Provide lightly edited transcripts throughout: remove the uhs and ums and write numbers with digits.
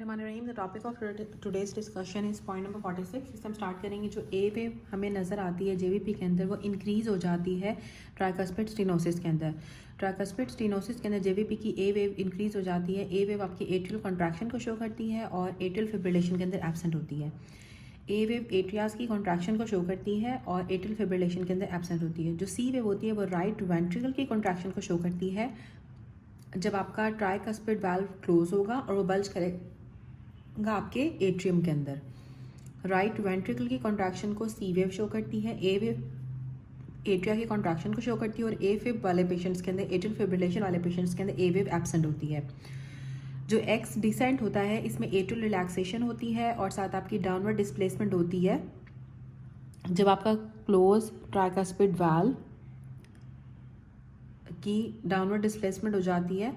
बिस्मिल्लाहिर्रहमानिर्रहीम। The topic of today's discussion is point number 46। इससे हम स्टार्ट करेंगे। जो ए वेव हमें नज़र आती है जेवीपी के अंदर वो इंक्रीज़ हो जाती है ट्राइकस्पिड स्टेनोसिस के अंदर। ट्राइकस्पिड स्टेनोसिस के अंदर जेवीपी की ए वेव इंक्रीज़ हो जाती है। ए वेव आपकी एट्रियल कॉन्ट्रैक्शन को शो करती है और एट्रियल फिब्रिलेशन के अंदर एब्सेंट होती है। ए वेव एट्रियाज की कॉन्ट्रैक्शन को शो करती है और एट्रियल फिब्रिलेशन के अंदर एब्सेंट होती है। जो सी वेव होती है वो राइट वेंट्रिकल की कॉन्ट्रैक्शन को शो करती है जब आपका ट्राइकस्पिड वाल्व क्लोज होगा और वो बल्ज करेगा आपके एट्रियम के अंदर। राइट वेंट्रिकल की कॉन्ट्रैक्शन को सी वेव शो करती है, ए वेव एट्रिया की कॉन्ट्रैक्शन को शो करती है और ए फिब वाले पेशेंट्स के अंदर, एट्रियल फिब्रिलेशन वाले पेशेंट्स के अंदर ए वेव एब्सेंट होती है। जो एक्स डिसेंट होता है इसमें एट्रियल रिलैक्सेशन होती है और साथ आपकी डाउनवर्ड डिस्प्लेसमेंट होती है जब आपका क्लोज ट्राइकस्पिड वाल्व की डाउनवर्ड डिस्प्लेसमेंट हो जाती है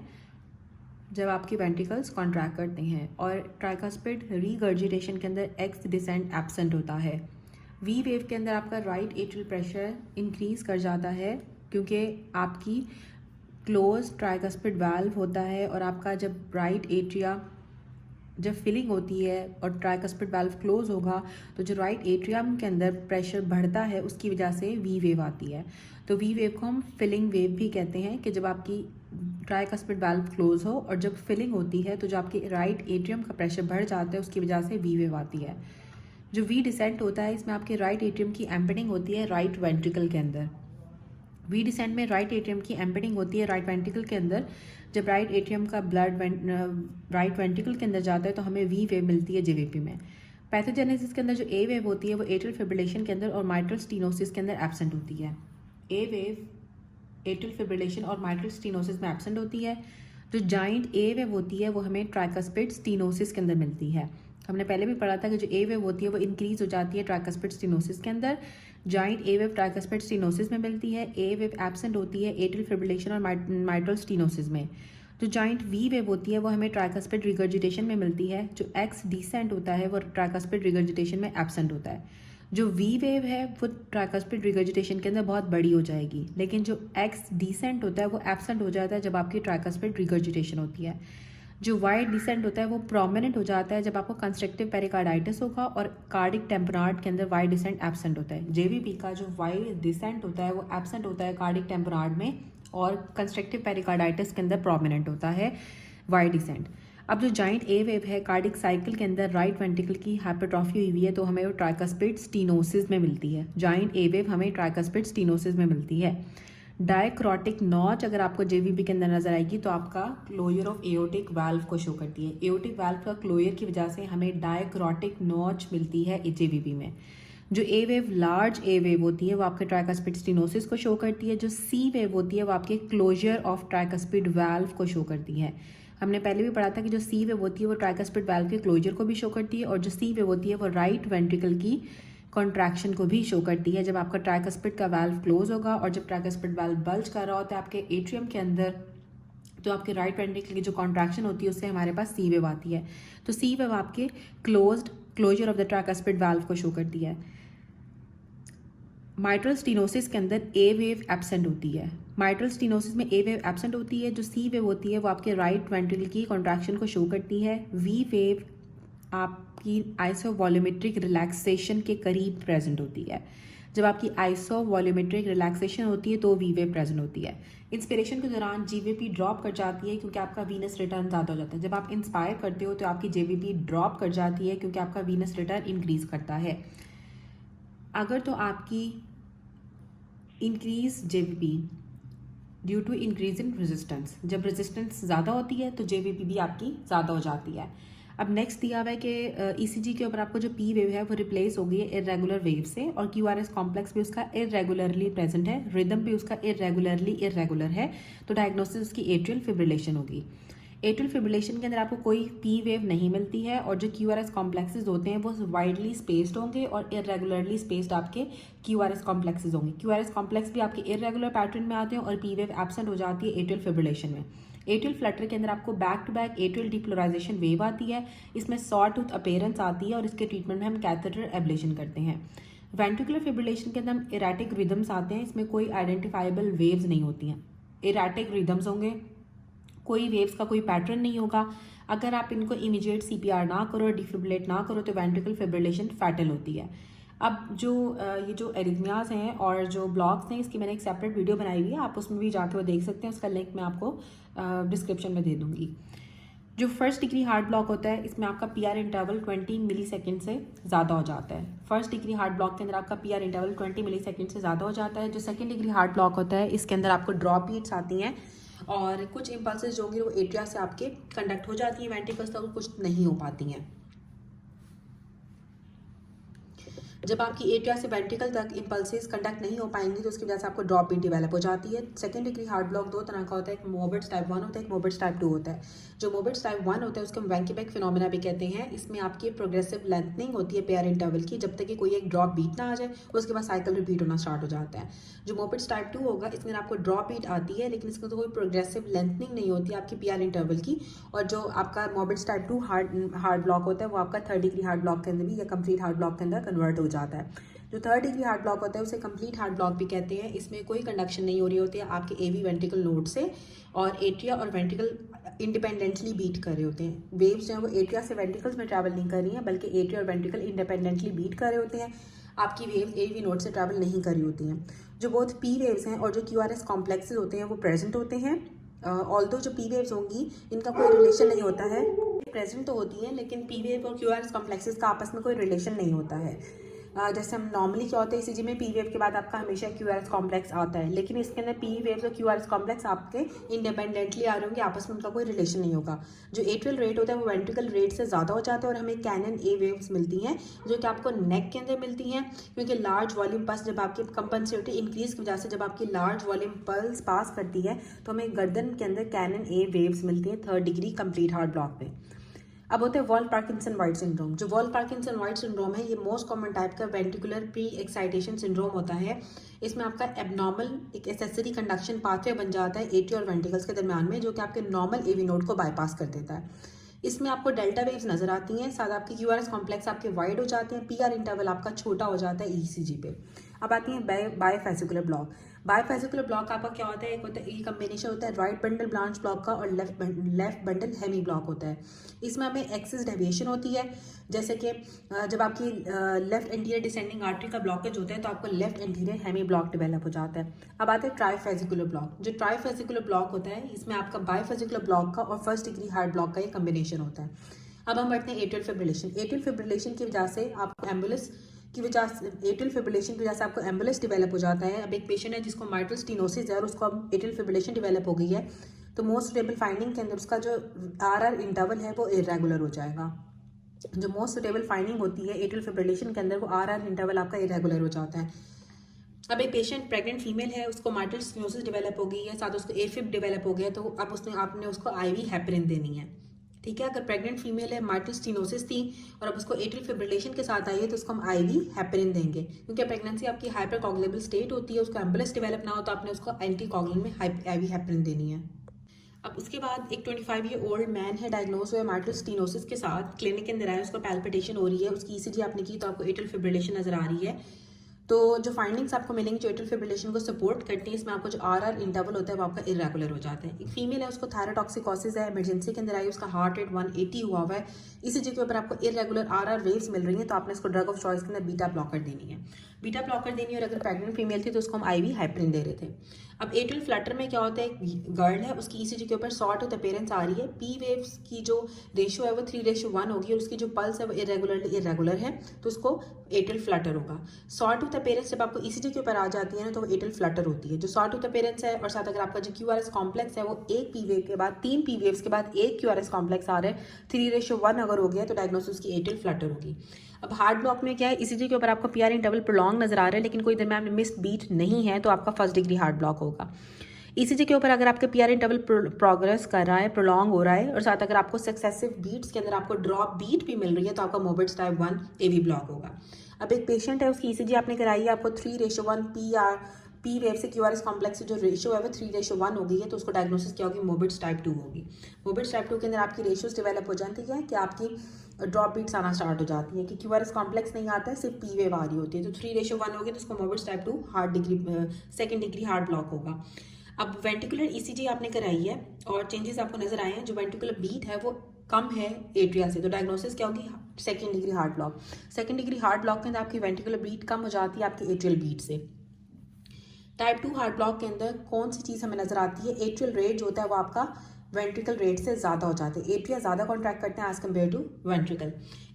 जब आपके वेंट्रिकल्स कॉन्ट्रैक्ट करते हैं। और ट्राइकस्पिड रीगर्जिटेशन के अंदर एक्स डिसेंट एब्सेंट होता है। वी वेव के अंदर आपका राइट एट्रियल प्रेशर इंक्रीज कर जाता है क्योंकि आपकी क्लोज ट्राइकस्पिड वाल्व होता है और आपका जब राइट एट्रिया जब फिलिंग होती है और ट्राइकस्पिड वाल्व क्लोज होगा तो जो राइट एट्रियम के अंदर प्रेशर बढ़ता है उसकी वजह से वी वेव आती है। तो वी वेव को हम फिलिंग वेव भी कहते हैं कि जब आपकी ट्राइकस्पिड वाल्व क्लोज हो और जब फिलिंग होती है तो जो आपके राइट एट्रियम का प्रेशर बढ़ जाता है उसकी वजह से वी वेव आती है। जो वी डिसेंट होता है इसमें आपके राइट एट्रियम की एम्पेडिंग होती है राइट वेंट्रिकल के अंदर। वी डिसेंट में राइट एट्रियम की एम्पेडिंग होती है राइट वेंट्रिकल के अंदर। जब राइट एट्रियम का ब्लड राइट वेंट्रिकल के अंदर जाता है तो हमें वी वेव मिलती है जेवीपी में। पैथोजेनेसिस के अंदर जो ए वेव होती है वो एट्रियल फिब्रिलेशन के अंदर और माइट्रल स्टीनोसिस के अंदर एब्सेंट होती है। ए वेव एट्रियल फिब्रिलेशन और माइट्रल स्टीनोसिस में एब्सेंट होती है। जो जाइंट ए वेव होती है वो हमें ट्राइकस्पिड स्टीनोसिस के अंदर मिलती है। हमने पहले भी पढ़ा था कि जो ए वेव होती है वो इंक्रीज हो जाती है ट्राइकस्पिड स्टीनोसिस के अंदर। Giant A wave tricuspid stenosis में मिलती है। ए वेव एब्सेंट होती है एट्रियल फिब्रिलेशन और माइट्रल स्टीनोसिस में। जो जाइंट वी वेव होती है वो हमें ट्राइकस्पिड रिगर्जिटेशन में मिलती है। जो एक्स डिसेंट होता है वो ट्राइकस्पिड रिगर्जिटेशन में एब्सेंट होता है। जो वी वेव है वो ट्राइकस्पिड रिगर्जिटेशन के अंदर बहुत बड़ी हो जाएगी, लेकिन जो एक्स डिसेंट होता है वो एब्सेंट हो जाता है जब आपकी ट्राइकस्पिड रिगर्जिटेशन होती है। जो वाई डिसेंट होता है वो प्रोमिनेंट हो जाता है जब आपको कंस्ट्रक्टिव पेरिकार्डाइटिस होगा और कार्डिक टेम्परार्ड के अंदर वाई डिसेंट एब्सेंट होता है। जेवीपी का जो वाई डिसेंट होता है वो एब्सेंट होता है कार्डिक टेम्परार्ड में और कंस्ट्रक्टिव पेरिकार्डाइटिस के अंदर प्रोमिनेंट होता है वाई डिसेंट। अब जो जाइंट ए वेव है कार्डिक साइकिल के अंदर राइट वेंट्रिकल की हाइपरट्रॉफी हुई है तो हमें वो ट्राइकस्पिड स्टीनोसिस में मिलती है। जाइंट ए वेव हमें ट्राइकस्पिड स्टीनोसिस में मिलती है। डायक्रोटिक नॉच अगर आपको जेवीपी के अंदर नजर आएगी तो आपका क्लोजर ऑफ एओर्टिक वाल्व को शो करती है। एओर्टिक वाल्व का क्लोजर की वजह से हमें डायक्रोटिक नॉच मिलती है जेवीपी में। जो ए वेव लार्ज ए वेव होती है वो आपके ट्राइकस्पिड स्टीनोसिस को शो करती है। जो सी वेव होती है वो आपके क्लोजर ऑफ ट्राइकस्पिड वाल्व को शो करती है। हमने पहले भी पढ़ा था कि जो सी वेव होती है वो ट्राइकस्पिड वाल्व के क्लोजर को भी शो करती है और जो सी वेव होती है वो राइट वेंट्रिकल की कॉन्ट्रैक्शन को भी शो करती है जब आपका ट्राइकस्पिड का वाल्व क्लोज होगा और जब ट्राइकस्पिड वाल्व बल्ज कर रहा होता है आपके एट्रियम के अंदर तो आपके राइट वेंट्रिकल की जो कॉन्ट्रैक्शन होती है उससे हमारे पास सी वेव आती है। तो सी वेव आपके closure of the tricuspid valve को शो करती है। माइट्रल स्टीनोसिस के अंदर ए वेव एब्सेंट होती है। माइट्रल स्टीनोसिस में ए वेव एब्सेंट होती है। जो सी वेव होती है वो आपके राइट वेंट्रिकल की कॉन्ट्रैक्शन को शो करती है। वी वेव आपकी आइसोवॉल्यूमेट्रिक रिलैक्सेशन के करीब प्रेजेंट होती है। जब आपकी आइसोवॉल्यूमेट्रिक रिलैक्सेशन होती है तो वी वेव प्रेजेंट होती है। इंस्पिरेशन के दौरान जीवीपी ड्रॉप कर जाती है क्योंकि आपका वीनस रिटर्न ज़्यादा हो जाता है। जब आप इंस्पायर करते हो तो आपकी जेवीपी ड्रॉप कर जाती है क्योंकि आपका वीनस रिटर्न इंक्रीज करता है। अगर तो आपकी increase JVP due to increase in resistance, जब रेजिस्टेंस ज़्यादा होती है तो जेवीपी भी आपकी ज़्यादा हो जाती है। अब नेक्स्ट दिया हुआ है कि ईसीजी के ऊपर आपको जो पी वेव है वो रिप्लेस हो गई है इरेगुलर वेव से और क्यूआरएस कॉम्प्लेक्स भी उसका इरेगुलरली प्रेजेंट है, रिदम भी उसका इरेगुलर है, तो डायग्नोसिस उसकी एट्रियल फिब्रिलेशन होगी। एट्रियल फिब्रिलेशन के अंदर आपको कोई पी वेव नहीं मिलती है और जो क्यूआरएस कॉम्प्लेक्सेस होते हैं वो वाइडली स्पेस्ड होंगे और इरेगुलरली स्पेस्ड आपके क्यूआरएस कॉम्प्लेक्सेस होंगे। क्यूआरएस कॉम्प्लेक्स भी आपके इरेगुलर पैटर्न में आते हैं और पी वेव एब्सेंट हो जाती है एट्रियल फिब्रिलेशन में। एट्रियल फ्लटर के अंदर आपको back to back atrial depolarization wave आती है। इसमें सॉ टूथ अपीयरेंस आती है और इसके ट्रीटमेंट में हम कैथेटर एब्लेशन करते हैं। वेंट्रिकुलर फिब्रिलेशन के अंदर हम इरेटिक रिदम्स आते हैं। इसमें कोई आइडेंटिफाइबल वेव्स नहीं होती हैं, इरेटिक रिदम्स होंगे, कोई वेव्स का कोई पैटर्न नहीं होगा। अगर आप इनको इमीडिएट CPR ना करो, डिफिब्रिलेट ना करो तो वेंट्रिकल फिब्रिलेशन फैटल होती है। अब जो ये जो एरिथमियाज हैं और जो ब्लॉक्स हैं, इसकी मैंने एक सेपरेट वीडियो बनाई हुई है, आप उसमें भी जाके वो देख सकते हैं, उसका लिंक मैं आपको डिस्क्रिप्शन में दे दूँगी। जो फर्स्ट डिग्री हार्ट ब्लॉक होता है, इसमें आपका PR इंटरवल 20 मिलीसेकंड से ज़्यादा हो जाता है। फर्स्ट डिग्री हार्ट ब्लॉक के अंदर आपका PR इंटरवल 20 मिलीसेकंड से ज़्यादा हो जाता है। जो सेकंड डिग्री हार्ट ब्लॉक होता है, इसके अंदर आपको ड्रॉप बीट्स आती हैं और कुछ इम्पल्सेस जो होंगी वो एट्रिया से आपके कंडक्ट हो जाती हैं, वेंट्रिकल्स तक कुछ नहीं हो पाती हैं। जब आपकी एट्रिया से वेंट्रिकल तक इम्पल्सेस कंडक्ट नहीं हो पाएंगी तो उसकी वजह से आपको ड्रॉप बीट डेवलप हो जाती है। सेकंड डिग्री हार्ट ब्लॉक दो तरह का होता है, एक मोबिट्स टाइप 1 होता है, एक मोबिट्स टाइप 2 होता है। जो मोबिट्स टाइप 1 होता है उसको हम वैंकीबेक फिनोमेना भी कहते हैं। इसमें आपकी प्रोग्रेसिव लेंथनिंग होती है PR इंटरवल की, जब तक कि कोई एक ड्रॉप बीट ना आ जाए उसके बाद साइकिल रिपीट होना स्टार्ट हो जाता है। जो मोबिट्स टाइप 2 होगा, इसमें आपको ड्रॉप बीट आती है लेकिन इसमें तो कोई प्रोग्रेसिव लेंथनिंग नहीं होती आपकी PR इंटरवल की। और जो आपका मोबिट्स टाइप 2 हार्ट ब्लॉक होता है वो आपका थर्ड डिग्री हार्ट ब्लॉक के अंदर भी या कंप्लीट हार्ट ब्लॉक के अंदर कन्वर्ट हो जाता है। जो थर्ड डिग्री हार्ट ब्लॉक होता है उसे कंप्लीट हार्ट ब्लॉक भी कहते हैं। इसमें कोई कंडक्शन नहीं हो रही होती है आपके AV वेंट्रिकल नोड से, और एट्रिया और वेंट्रिकल इंडिपेंडेंटली बीट कर रहे होते हैं। वेव्स जो है वो एट्रिया से वेंट्रिकल्स में ट्रैवल नहीं कर रही हैं, बल्कि एट्रिया और वेंट्रिकल इंडिपेंडेंटली बीट कर रहे होते हैं। आपकी वेव AV नोड से ट्रैवल नहीं कर रही होती हैं। जो बोथ P वेव्स हैं और जो QRS कॉम्प्लेक्सेस होते हैं वो प्रेजेंट होते हैं। ऑल्दो जो P वेव्स होंगी इनका कोई रिलेशन नहीं होता है, प्रेजेंट तो होती हैं लेकिन P वेव और QRS कॉम्प्लेक्सेस का आपस में कोई रिलेशन नहीं होता है। जैसे हम नॉर्मली क्या होता है ECG में P वेव के बाद आपका हमेशा QRS कॉम्प्लेक्स आता है, लेकिन इसके अंदर P वेव्स और QRS कॉम्प्लेक्स आपके इंडिपेंडेंटली आ रहे होंगे, आपस में उनका कोई रिलेशन नहीं होगा। जो एट्रियल रेट होता है वो वेंट्रिकल रेट से ज़्यादा हो जाता है और हमें कैनन A वेव्स मिलती हैं जो कि आपको नेक के अंदर मिलती हैं, क्योंकि लार्ज वॉल्यूम पल्स जब आपकी कंपनसेटरी इंक्रीज की वजह से जब आपकी लार्ज वॉल्यूम पल्स पास करती है तो हमें गर्दन के अंदर कैनन A वेव्स मिलती हैं third degree complete heart block में। अब होता है वॉल्ट पार्किंसन वाइट सिंड्रोम। जो वॉल्ट पार्किंसन वाइट सिंड्रोम है ये मोस्ट कॉमन टाइप का वेंट्रिकुलर प्री एक्साइटेशन सिंड्रोम होता है। इसमें आपका एबनॉर्मल एक एसेसरी कंडक्शन पाथवे बन जाता है एट्रिया और वेंट्रिकल्स के दरमियान में, जो कि आपके नॉर्मल AV नोड को बाईपास कर देता है। इसमें आपको डेल्टा वेव्स नजर आती हैं, साथ आपकी QRS कॉम्प्लेक्स आपके वाइड हो जाते हैं, PR इंटरवल आपका छोटा हो जाता है ECG पे। अब आती है बायोफेसिकुलर ब्लॉक। बायोफेसिकुलर ब्लॉक आपका क्या होता है, एक होता है ये कम्बिनेशन होता है राइट बंडल ब्रांच ब्लॉक का और लेफ्ट बंडल हेमी ब्लॉक होता है। इसमें हमें एक्सिस डेविएशन होती है, जैसे कि जब आपकी लेफ्ट एंटीरियर डिसेंडिंग आर्टरी का ब्लॉकेज होता है तो आपको left anterior hemi block develop हो जाता है। अब आते हैं ट्राइफेसिकुलर ब्लॉक। जो ट्राइफेसिकुलर ब्लॉक होता है इसमें आपका बायोफेसिकुलर ब्लॉक का और फर्स्ट डिग्री हार्ट ब्लॉक का ये कम्बिनेशन होता है। अब हम बढ़ते हैं एट्रियल फिब्रिलेशन। एट्रियल फिब्रिलेशन की वजह से आपको एम्बुलेंस की वजह से एट्रियल फिब्रिलेशन की वजह से आपको एम्बुलेंस डेवलप हो जाता है। अब एक पेशेंट है जिसको माइट्रल स्टेनोसिस है और उसको अब एट्रियल फिब्रिलेशन डेवलप हो गई है, तो मोस्ट सुटेबल फाइंडिंग के अंदर उसका जो RR इंटरवल है वो इरेगुलर हो जाएगा। जो मोस्ट सुटेबल फाइंडिंग होती है एट्रियल फिब्रिलेशन के अंदर वो RR इंटरवल आपका इरेगुलर हो जाता है। अब एक पेशेंट प्रेग्नेंट फीमेल है, उसको माइट्रल स्टेनोसिस डेवलप हो गई है, साथ उसको AFib डेवलप हो गया, तो अब आपने उसको IV हेपरिन देनी है। ठीक है, अगर प्रेग्नेंट फीमेल है, माइट्रल स्टेनोसिस थी और अब उसको एट्रियल फिब्रिलेशन के साथ आई है तो उसको हम IV हेपरिन देंगे, क्योंकि प्रेगनेंसी आपकी हाइपरकॉगुलेबल स्टेट होती है, उसको एम्बुलेंस डेवलप ना हो तो आपने उसको एंटीकॉगुलेंट में IV हेपरिन देनी है। अब उसके बाद एक 25 ईयर ओल्ड मैन है, डायग्नोज हुआ माइट्रल स्टेनोसिस के साथ, क्लिनिक के अंदर आया, उसको पैल्पिटेशन हो रही है, उसकी ECG आपने की तो आपको एट्रियल फिब्रिलेशन नजर आ रही है। तो जो फाइंडिंग्स आपको मिलेंगी जो एट्रियल फिब्रिलेशन को सपोर्ट करती है, इसमें आपको जो RR इंटरवल होता है वो आपका इरेगुलर हो जाता है। एक फीमेल है, उसको थायरोटॉक्सिकोसिस है, इमरजेंसी के अंदर आई, उसका हार्ट रेट 180 हुआ है, ECG के ऊपर आपको इरेगुलर RR वेव्स मिल रही हैं, तो आपने इसको ड्रग ऑफ चॉइस के अंदर बीटा ब्लॉकर देनी है। बीटा ब्लॉकर देनी है और अगर प्रेग्नेंट फीमेल थी तो उसको हम IV हेपरिन दे रहे थे। अब एट्रियल फ्लटर में क्या होता है, एक गर्ल है, उसकी ECG के ऊपर शॉर्ट ऑफ अपेरेंस आ रही है, P वेव्स की जो रेशियो है वो 3:1 होगी और उसकी जो पल्स है वो इरेगुलर है, तो उसको एट्रियल फ्लटर होगा। शॉर्ट ऑफ अपेरेंस जब आपको ECG के ऊपर आ जाती है ना तो वो एट्रियल फ्लटर होती है। जो शॉर्ट ऑफ अपेरेंस है और साथ अगर आपका जो QRS कॉम्प्लेक्स है वो एक P वेव के बाद 3 P वेव्स के बाद एक QRS कॉम्प्लेक्स आ रहा है, 3:1 अगर हो गया तो डायग्नोसिस की एट्रियल फ्लटर होगी। अब हार्ट ब्लॉक में क्या है, ECG के ऊपर आपको PR इंटरवल प्रोलॉन्ग नजर आ रहा है लेकिन कोई दरमियान में मिस्ड बीट नहीं है, तो आपका फर्स्ट डिग्री हार्ट ब्लॉक होगा। ECG के ऊपर अगर आपके PR इंटरवल प्रोग्रेस कर रहा है, प्रोलॉन्ग हो रहा है और साथ अगर आपको सक्सेसिव बीट्स के अंदर आपको ड्रॉप बीट भी मिल रही है तो आपका मोबिट्स टाइप 1 AV ब्लॉक होगा। अब एक पेशेंट है, उसकी ECG आपने कराई है, आपको 3:1 P वेव से QRS कॉम्प्लेक्स जो रेशियो है वो 3:1 हो गई है, तो उसको डायग्नोसिस क्या होगी, मोबिट्स टाइप 2 होगी। मोबिट्स टाइप 2 के अंदर आपकी रेशियोज डेवलप हो जाती है कि आपकी ड्रॉप बीट्स आना स्टार्ट हो जाती है, कि QRS कॉम्प्लेक्स नहीं आता है, सिर्फ P वेव आ रही होती है, तो 3:1 होगी तो उसको Mobitz type 2 second degree heart block होगा। अब वेंट्रिकुलर ECG आपने कराई है और चेंजेस आपको नजर आए हैं। जो वेंट्रिकुलर बीट है वो कम है एट्रिया से, तो डायग्नोसिस क्या होगी? Second degree heart block. Second degree heart block के अंदर आपकी वेंट्रिकुलर बीट कम हो जाती है आपकी एट्रियल बीट से। टाइप 2 हार्ट ब्लॉक के अंदर कौन सी चीज़ हमें नजर आती है? एट्रियल रेट जो होता है वो आपका वेंट्रिकल रेट से ज़्यादा हो जाता है, एट्रिया ज़्यादा कॉन्ट्रैक्ट करते हैं as compare to ventricle.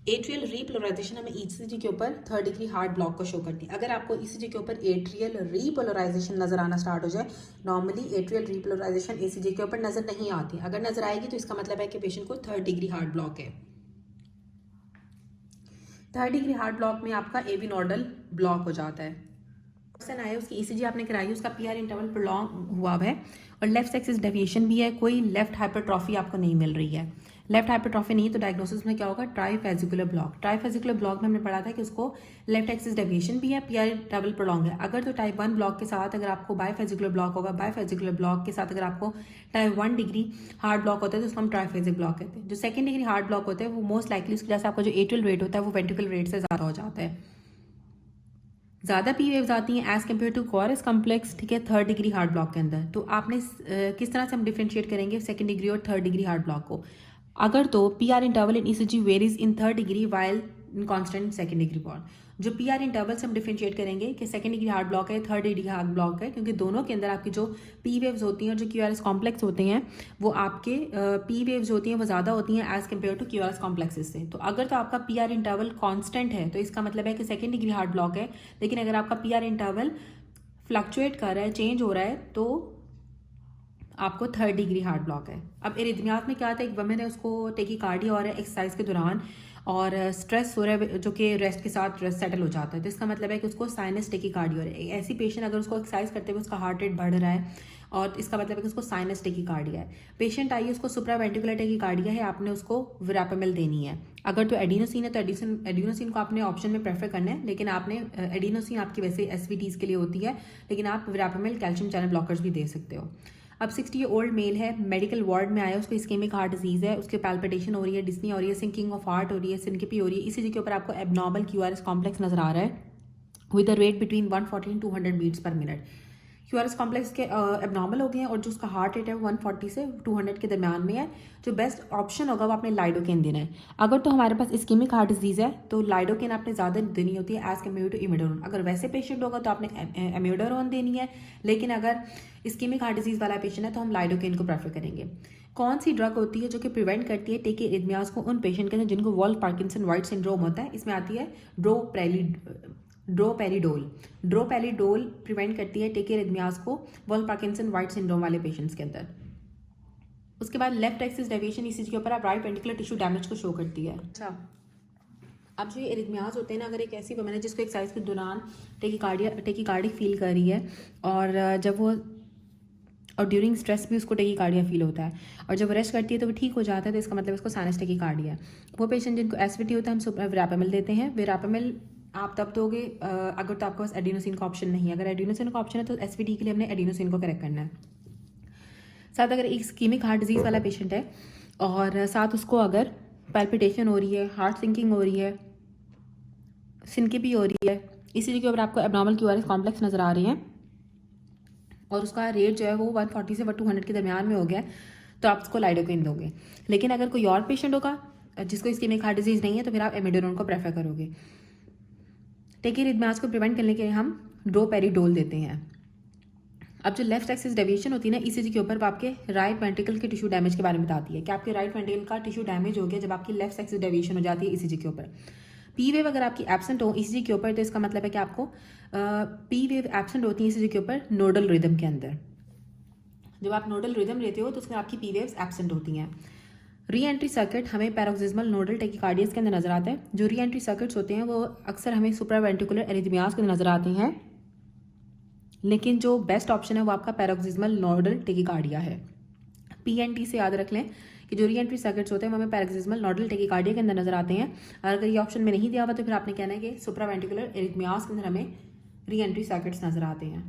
Atrial repolarization हमें ईसीजी के ऊपर थर्ड डिग्री हार्ट ब्लॉक को शो करती है। अगर आपको ईसीजी के ऊपर एट्रियल रीपोलराइजेशन नजर आना स्टार्ट हो जाए, नॉर्मली एट्रियल रीपोलराइजेशन ईसीजी के ऊपर नजर नहीं आती, अगर नजर आएगी तो इसका मतलब है कि पेशेंट को थर्ड डिग्री हार्ट ब्लॉक है। थर्ड डिग्री हार्ट ब्लॉक में आपका एवी नोडल ब्लॉक हो जाता है। पर्सन आया, उसकी ईसीजी आपने कराई, उसका पीआर इंटरवल प्रोलॉन्ग हुआ है और लेफ्ट एक्सिस डेविएशन भी है, कोई लेफ्ट हाइपरट्रॉफी आपको नहीं मिल रही है। लेफ्ट हाइपरट्रॉफी नहीं तो डायग्नोसिस में क्या होगा? ट्राइफेजिकुलर ब्लॉक। ट्राइफेजिकुलर ब्लॉक में हमने पढ़ा था कि उसको लेफ्ट एक्सिस डेविएशन भी है, पीआर इंटरवल प्रोलॉन्ग है। अगर तो टाइप 1 ब्लॉक के साथ अगर आपको बायफेजिकुलर ब्लॉक होगा, बायफेजिकुलर ब्लॉक के साथ अगर आपको टाइप 1 डिग्री हार्ट ब्लॉक होता है तो उसको हम ट्राइफेजिक ब्लॉक कहते हैं। जो सेकंड डिग्री हार्ट ब्लॉक होता है वो मोस्ट लाइकली उसकी वजह से आपका जो एट्रियल रेट होता है वो वेंट्रिकल रेट से ज़्यादा हो जाता है, ज़्यादा पी वेव्स आती हैं as compare to QRS complex, ठीक है, थर्ड डिग्री हार्ट ब्लॉक के अंदर। तो आपने किस तरह से हम डिफ्रेंशिएट करेंगे सेकंड डिग्री और थर्ड डिग्री हार्ट ब्लॉक को? अगर तो P R interval in ECG varies in third degree while in constant second degree bond. जो पी आर इंटरवल से हम डिफ्रेंशिएट करेंगे कि सेकंड डिग्री हार्ट ब्लॉक है, थर्ड डिग्री हार्ट ब्लॉक है, क्योंकि दोनों के अंदर आपकी जो पी वेव्स होती हैं और जो क्यू आर एस कॉम्प्लेक्स होते हैं वो आपके पी वेव्स होती हैं वो ज़्यादा होती हैं as compare to Q R S complexes से। तो अगर तो आपका पी आर इंटरवल कॉन्स्टेंट है तो इसका मतलब है कि सेकंड डिग्री हार्ट ब्लॉक है, लेकिन अगर आपका पी आर इंटरवल फ्लक्चुएट कर रहा है, चेंज हो रहा है, तो आपको थर्ड डिग्री हार्ट ब्लॉक है। अब एरिथमियाज में क्या आता है? एक वमेन है, उसको टेकीकार्डिया हो रहा है एक्सरसाइज के दौरान और स्ट्रेस हो रहा है जो कि रेस्ट के साथ सेटल हो जाता है, तो इसका मतलब है कि उसको साइनस टेकीकार्डिया हो रहा है। ऐसी पेशेंट अगर उसको एक्सरसाइज करते हुए उसका हार्ट रेट बढ़ रहा है और इसका मतलब है कि उसको साइनस टेकीकार्डिया है। पेशेंट आई, उसको सुप्रावेंट्रिकुलर टेकीकार्डिया है, आपने उसको विरापेमिल देनी है। अगर तो एडिनोसिन है तो एडिनोसिन को आपने ऑप्शन में प्रेफर करना है, लेकिन आपने एडिनोसिन आपकी वैसे एसवीटीज के लिए होती है, लेकिन आप विरापेमिल कैल्शियम चैनल ब्लॉकर्स भी दे सकते हो। अब 60 ईयर ओल्ड मेल है, मेडिकल वार्ड में आया, उसको इस्केमिक हार्ट डिजीज़ है, उसके पैल्पिटेशन हो रही है, डिस्नी हो रही है, सिंकिंग ऑफ हार्ट हो रही है, सिनकिपी हो रही है। इसी के ऊपर आपको एबनॉर्मल क्यूआरएस कॉम्प्लेक्स नजर आ रहा है with a rate between 140 and 200 beats per minute. QRS complex के एबनॉर्मल हो गए हैं और जो उसका हार्ट रेट है वो 140 से 200 के दरमियान में है। जो बेस्ट ऑप्शन होगा वो आपने लाइडोकेन देना है। अगर तो हमारे पास इस्केमिक हार्ट डिजीज़ है तो लाइडोकेन आपने ज़्यादा देनी होती है एज कम्पेयर टू इमिडोरोन। अगर वैसे पेशेंट होगा तो आपने एमिडोरोन देनी है, लेकिन अगर इस्केमिक हार्ट डिजीज़ वाला पेशेंट है तो हम लाइडोकेन को प्रेफर करेंगे। कौन सी ड्रग होती है जो कि प्रिवेंट करती है टेकीकार्डियाज को उन पेशेंट के अंदर जिनको वॉल्फ पार्किंसन वाइट सिंड्रोम होता है? इसमें आती है ड्रोपेरिडोल। ड्रोपेरिडोल प्रिवेंट करती है टेकीकार्डियाज को वॉल्फ पार्किंसन वाइट सिंड्रोम वाले पेशेंट्स के अंदर। उसके बाद लेफ्ट एक्सिस डेविएशन ईसीजी के ऊपर आप राइट वेंट्रिकुलर टिश्यू डैमेज को शो करती है। अच्छा, अब जो ये एरिथमियाज होते हैं ना, अगर एक ऐसी वुमन है जिसको एक्सरसाइज के दौरान टेकीकार्डिक फील कर रही है और जब वो और ड्यूरिंग स्ट्रेस भी उसको टेकीकार्डिया फील होता है और जब रेस्ट करती है तो वो ठीक हो जाता है, तो इसका मतलब उसको साइनस टेकीकार्डिया है। वो पेशेंट जिनको एसवीटी होता है हम विरापेमिल देते हैं। विरापेमिल आप तब दोगे अगर तो आपके पास एडिनोसिन का ऑप्शन नहीं है। अगर एडिनोसिन का ऑप्शन है तो एसवीटी के लिए हमने एडिनोसिन को करेक्ट करना है। साथ अगर एक इस्केमिक हार्ट डिजीज़ वाला पेशेंट है और साथ उसको अगर पैल्पिटेशन हो रही है, हार्ट सिंकिंग हो रही है, सिनकिपी हो रही है, इसी के ऊपर आपको एबनॉर्मल क्यूआरएस कॉम्प्लेक्स नज़र आ रहे हैं और उसका रेट जो है वो 140 से 200 के दरमियान में हो गया, तो आप उसको लाइडोकेन दोगे। लेकिन अगर कोई और पेशेंट होगा जिसको इस्केमिक हार्ट डिजीज़ नहीं है तो फिर आप एमिडोरोन को प्रेफर करोगे। टेकीकार्डियाज को प्रिवेंट करने के लिए हम ड्रोपेरिडोल देते हैं। अब जो लेफ्ट एक्सिस डेविएशन होती है ना ईसीजी के ऊपर, वो आपके राइट वेंट्रिकल के टिश्यू डैमेज के बारे में बताती है कि आपके राइट वेंट्रिकल का टिश्यू डैमेज हो गया जब आपकी लेफ्ट एक्सिस डेविएशन हो जाती है ईसीजी के ऊपर। पी वेव अगर आपकी एब्सेंट हो ईसीजी के ऊपर तो इसका मतलब है कि आपको पी वेव एब्सेंट होती है ईसीजी के ऊपर नोडल रिदम के अंदर। जब आप नोडल रिदम लेते हो तो उसमें आपकी पी वेव्स एब्सेंट होती हैं। री एंट्री सर्किट हमें पैरोक्सिस्मल नोडल टेकीकार्डियस के अंदर नजर आता है। जो री एंट्री सर्किट्स होते हैं वो अक्सर हमें सुप्रावेंट्रिकुलर एरिथमियाज के अंदर नजर आते हैं, लेकिन जो बेस्ट ऑप्शन है वो आपका पैरोक्सिस्मल नोडल टेकीकार्डिया है। पीएनटी से याद रख लें कि जो री एंट्री सर्किट्स होते हैं वो हमें पैरोक्सिस्मल नोडल टेकीकार्डिया के अंदर नजर आते हैं। और अगर ये ऑप्शन में नहीं दिया हुआ तो फिर आपने कहना है कि सुप्रावेंट्रिकुलर एरिथमियाज के अंदर हमें री एंट्री सर्किट्स नजर आते हैं।